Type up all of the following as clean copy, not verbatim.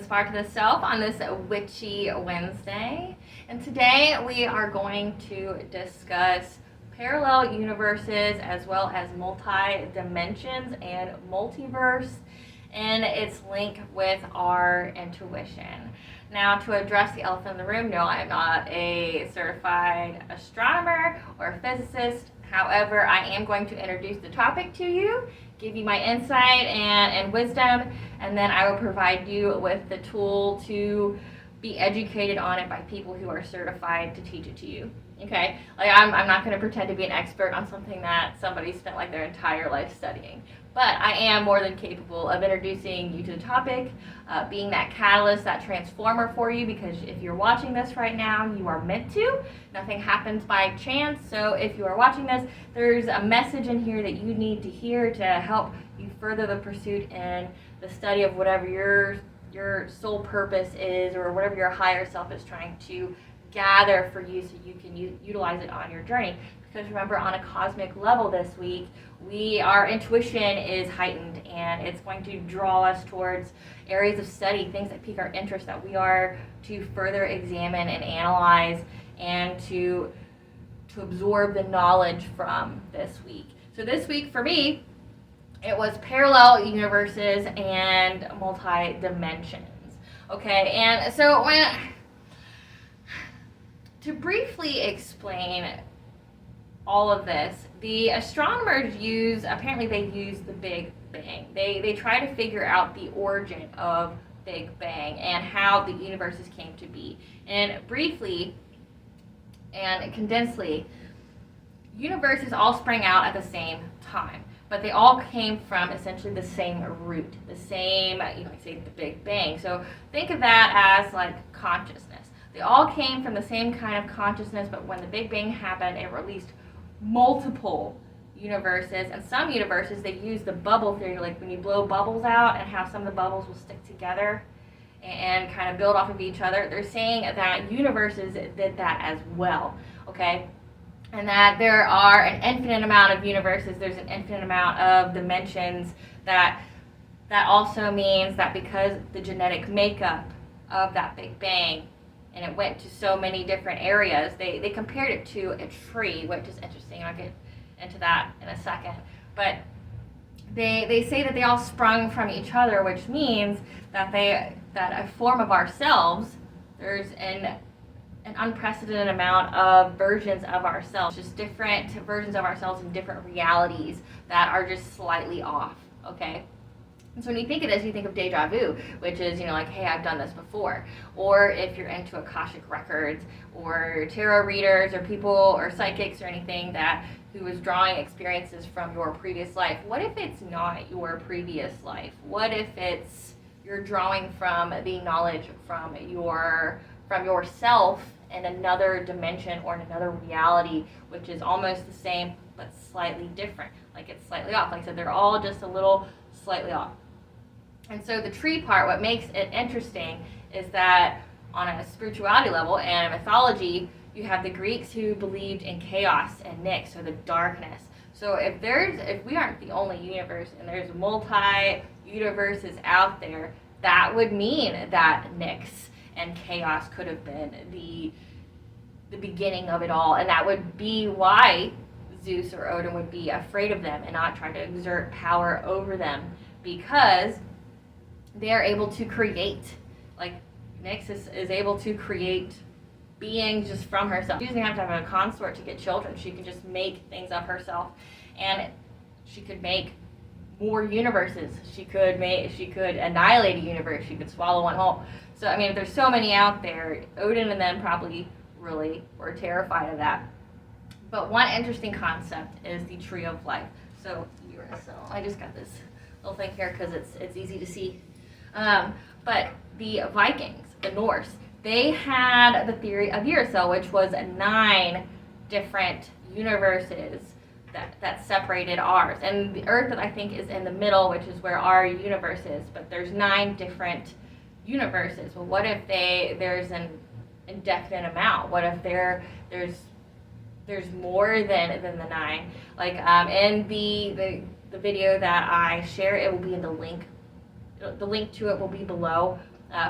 Spark of the Self on this Witchy Wednesday. And today we are going to discuss parallel universes as well as multi-dimensions and multiverse and its link with our intuition. Now, to address the elephant in the room, no, I am not a certified astronomer or a physicist. However, I am going to introduce the topic to you, give you my insight and wisdom, and then I will provide you with the tool to be educated on it by people who are certified to teach it to you. Okay, like I'm not going to pretend to be an expert on something that somebody spent like their entire life studying, but I am more than capable of introducing you to the topic, being that catalyst, that transformer for you, because if you're watching this right now, you are meant to. Nothing happens by chance, so if you are watching this, there's a message in here that you need to hear to help you further the pursuit and the study of whatever your sole purpose is, or whatever your higher self is trying to gather for you so you can utilize it on your journey. Because remember, on a cosmic level this week, our intuition is heightened, and it's going to draw us towards areas of study, things that pique our interest, that we are to further examine and analyze and to absorb the knowledge from this week. So this week for me, it was parallel universes and multi-dimensions. Okay, and so to briefly explain all of this, the astronomers use the Big Bang. They try to figure out the origin of Big Bang and how the universes came to be. And briefly and condensedly, universes all sprang out at the same time, but they all came from essentially the same root, the same, say the Big Bang. So think of that as like consciousness. They all came from the same kind of consciousness, but when the Big Bang happened, it released multiple universes. And some universes, they use the bubble theory, like when you blow bubbles out and how some of the bubbles will stick together and kind of build off of each other. They're saying that universes did that as well, okay? And that there are an infinite amount of universes, there's an infinite amount of dimensions. That also means that because the genetic makeup of that Big Bang, and it went to so many different areas, they compared it to a tree, which is interesting. I'll get into that in a second. But they say that they all sprung from each other, which means that a form of ourselves, there's an unprecedented amount of versions of ourselves, just different versions of ourselves in different realities that are just slightly off, okay? And so when you think of this, you think of deja vu, which is, like, hey, I've done this before. Or if you're into Akashic records or tarot readers or people or psychics or anything who is drawing experiences from your previous life, what if it's not your previous life? What if you're drawing from the knowledge from yourself in another dimension or in another reality, which is almost the same but slightly different? Like, it's slightly off. Like I said, they're all just a little slightly off. And so the tree part, what makes it interesting is that on a spirituality level and mythology, you have the Greeks who believed in chaos and Nyx, or the darkness. So if we aren't the only universe and there's multi-universes out there, that would mean that Nyx and chaos could have been the beginning of it all. And that would be why Zeus or Odin would be afraid of them and not try to exert power over them, because they are able to create. Like, Nyx is able to create beings just from herself. She doesn't have to have a consort to get children. She can just make things of herself, and she could make more universes. She could annihilate a universe. She could swallow one whole. So if there's so many out there, Odin and them probably really were terrified of that. But one interesting concept is the tree of life. So I just got this little thing here because it's easy to see. But the Vikings, the Norse, they had the theory of Uracil, which was 9 different universes that separated ours. And the Earth, I think, is in the middle, which is where our universe is. But there's 9 different universes. Well, what if there's an indefinite amount? What if there's more than the 9? Like, in the video that I share, it will be in the link. The link to it will be below.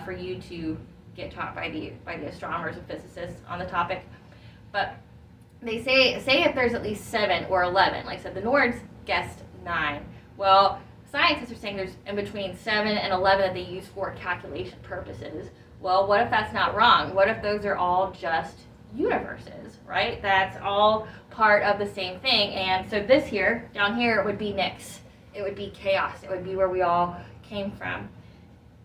for you to get taught by the astronomers and physicists on the topic. But they say if there's at least 7 or 11. Like I said, the Nords guessed 9. Well, scientists are saying there's in between 7 and 11 that they use for calculation purposes. Well, what if that's not wrong? What if those are all just universes, right? That's all part of the same thing. And so this here, down here, would be Nyx. It would be chaos. It would be where we all came from.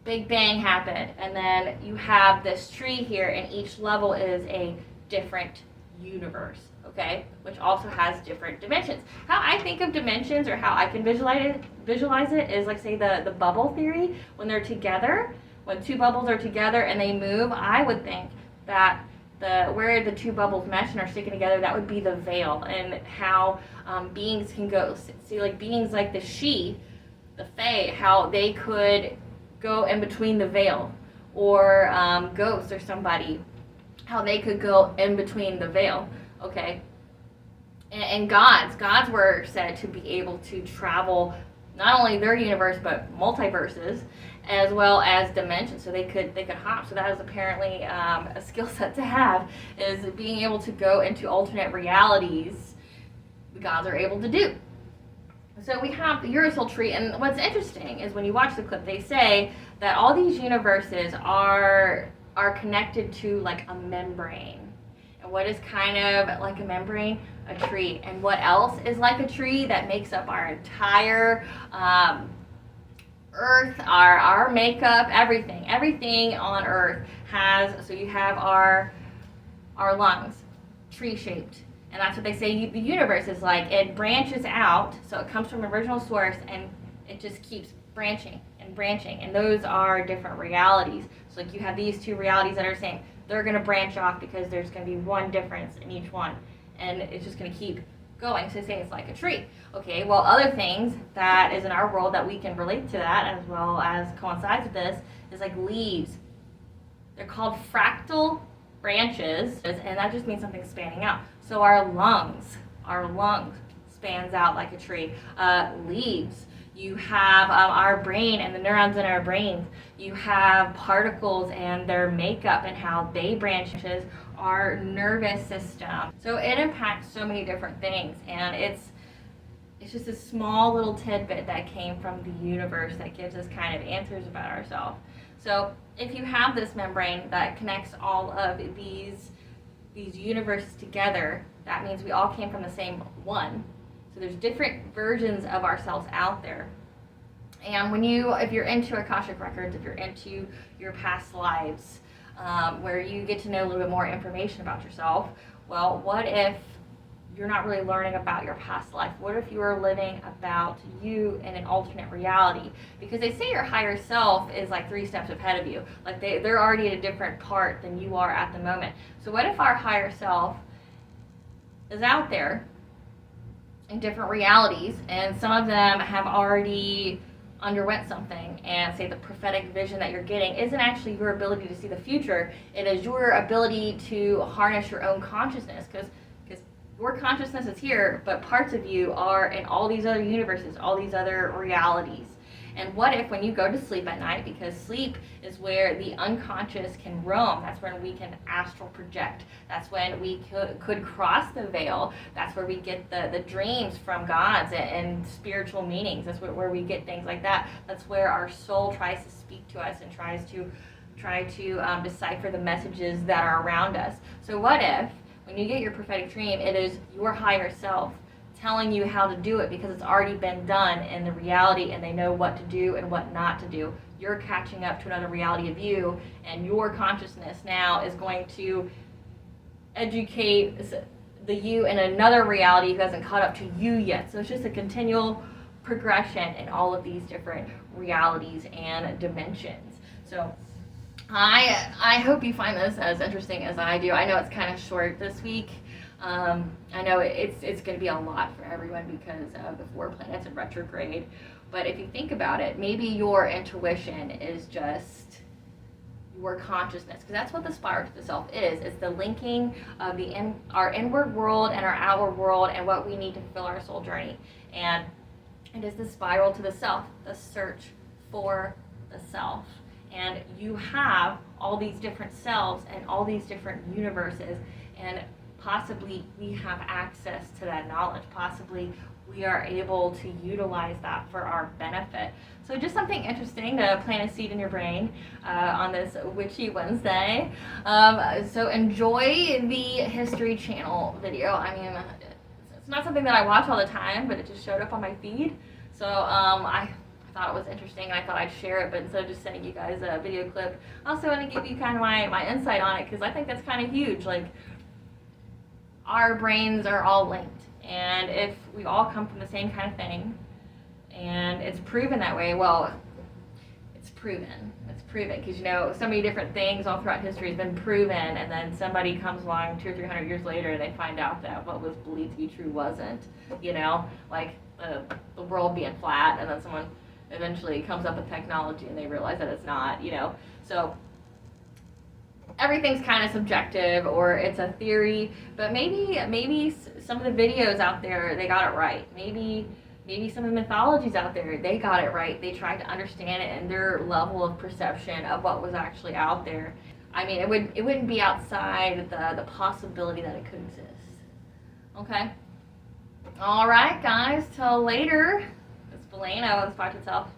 Big Bang happened, and then you have this tree here, and each level is a different universe, okay, which also has different dimensions. How I think of dimensions, or how I can visualize it is like, say, the bubble theory. When they're together, when two bubbles are together and they move, I would think that where the two bubbles mesh and are sticking together, that would be the veil, and how beings can go. See, like beings like the Sidhe, the Fae, how they could go in between the veil, or ghosts or somebody, how they could go in between the veil, okay? And gods were said to be able to travel not only their universe but multiverses, as well as dimensions, so they could hop. So that is apparently a skill set to have, is being able to go into alternate realities. The gods are able to do. So we have the Uracil tree, and what's interesting is when you watch the clip, they say that all these universes are connected to like a membrane. And what is kind of like a membrane? A tree. And what else is like a tree that makes up our entire Earth, our makeup, everything on Earth has. So you have our lungs, tree shaped. And that's what they say the universe is like. It branches out, so it comes from an original source, and it just keeps branching and branching. And those are different realities. So like you have these two realities that are saying they're going to branch off because there's going to be one difference in each one. And it's just going to keep going. So they say it's like a tree. Okay, well, other things that is in our world that we can relate to that, as well as coincides with this, is like leaves. They're called fractal branches, and that just means something spanning out. So our lungs spans out like a tree. Leaves. You have our brain and the neurons in our brains. You have particles and their makeup and how they branches our nervous system. So it impacts so many different things, and it's just a small little tidbit that came from the universe that gives us kind of answers about ourselves. So if you have this membrane that connects all of these universes together, that means we all came from the same one. So there's different versions of ourselves out there. And if you're into Akashic Records, if you're into your past lives, where you get to know a little bit more information about yourself, well, what if you're not really learning about your past life? What if you are living about you in an alternate reality? Because they say your higher self is like 3 steps ahead of you. Like they're already at a different part than you are at the moment. So what if our higher self is out there in different realities, and some of them have already underwent something, and say the prophetic vision that you're getting isn't actually your ability to see the future, it is your ability to harness your own consciousness, because your consciousness is here, but parts of you are in all these other universes, all these other realities. And what if when you go to sleep at night, because sleep is where the unconscious can roam, that's when we can astral project, that's when we could cross the veil, that's where we get the dreams from gods and spiritual meanings, that's where we get things like that. That's where our soul tries to speak to us and try to decipher the messages that are around us. So what if when you get your prophetic dream, it is your higher self telling you how to do it, because it's already been done in the reality, and they know what to do and what not to do. You're catching up to another reality of you, and your consciousness now is going to educate the you in another reality who hasn't caught up to you yet. So it's just a continual progression in all of these different realities and dimensions. So I hope you find this as interesting as I do. I know it's kind of short this week. I know it's going to be a lot for everyone because of the 4 planets in retrograde. But if you think about it, maybe your intuition is just your consciousness, because that's what the spiral to the self is. It's the linking of our inward world and our outward world, and what we need to fulfill our soul journey. And it is the spiral to the self, the search for the self. and you have all these different selves and all these different universes, and possibly we have access to that knowledge. Possibly we are able to utilize that for our benefit. So just something interesting to plant a seed in your brain on this Witchy Wednesday. So enjoy the History Channel video. I mean, it's not something that I watch all the time, but it just showed up on my feed. So I thought it was interesting, and I thought I'd share it. But instead of just sending you guys a video clip, I also want to give you kind of my insight on it, because I think that's kind of huge. Like, our brains are all linked, and if we all come from the same kind of thing, and it's proven that way, well, it's proven because, you know, so many different things all throughout history has been proven, and then somebody comes along 200 or 300 years later and they find out that what was believed to be true wasn't, you know, like the world being flat, and then someone eventually comes up with technology and they realize that it's not, you know. So everything's kind of subjective, or it's a theory, but maybe some of the videos out there, they got it right. Maybe some of the mythologies out there, they got it right. They tried to understand it, and their level of perception of what was actually out there. I mean, it wouldn't be outside the possibility that it could exist. Okay? All right, guys. Till later. It's Belena. Let's talk to itself.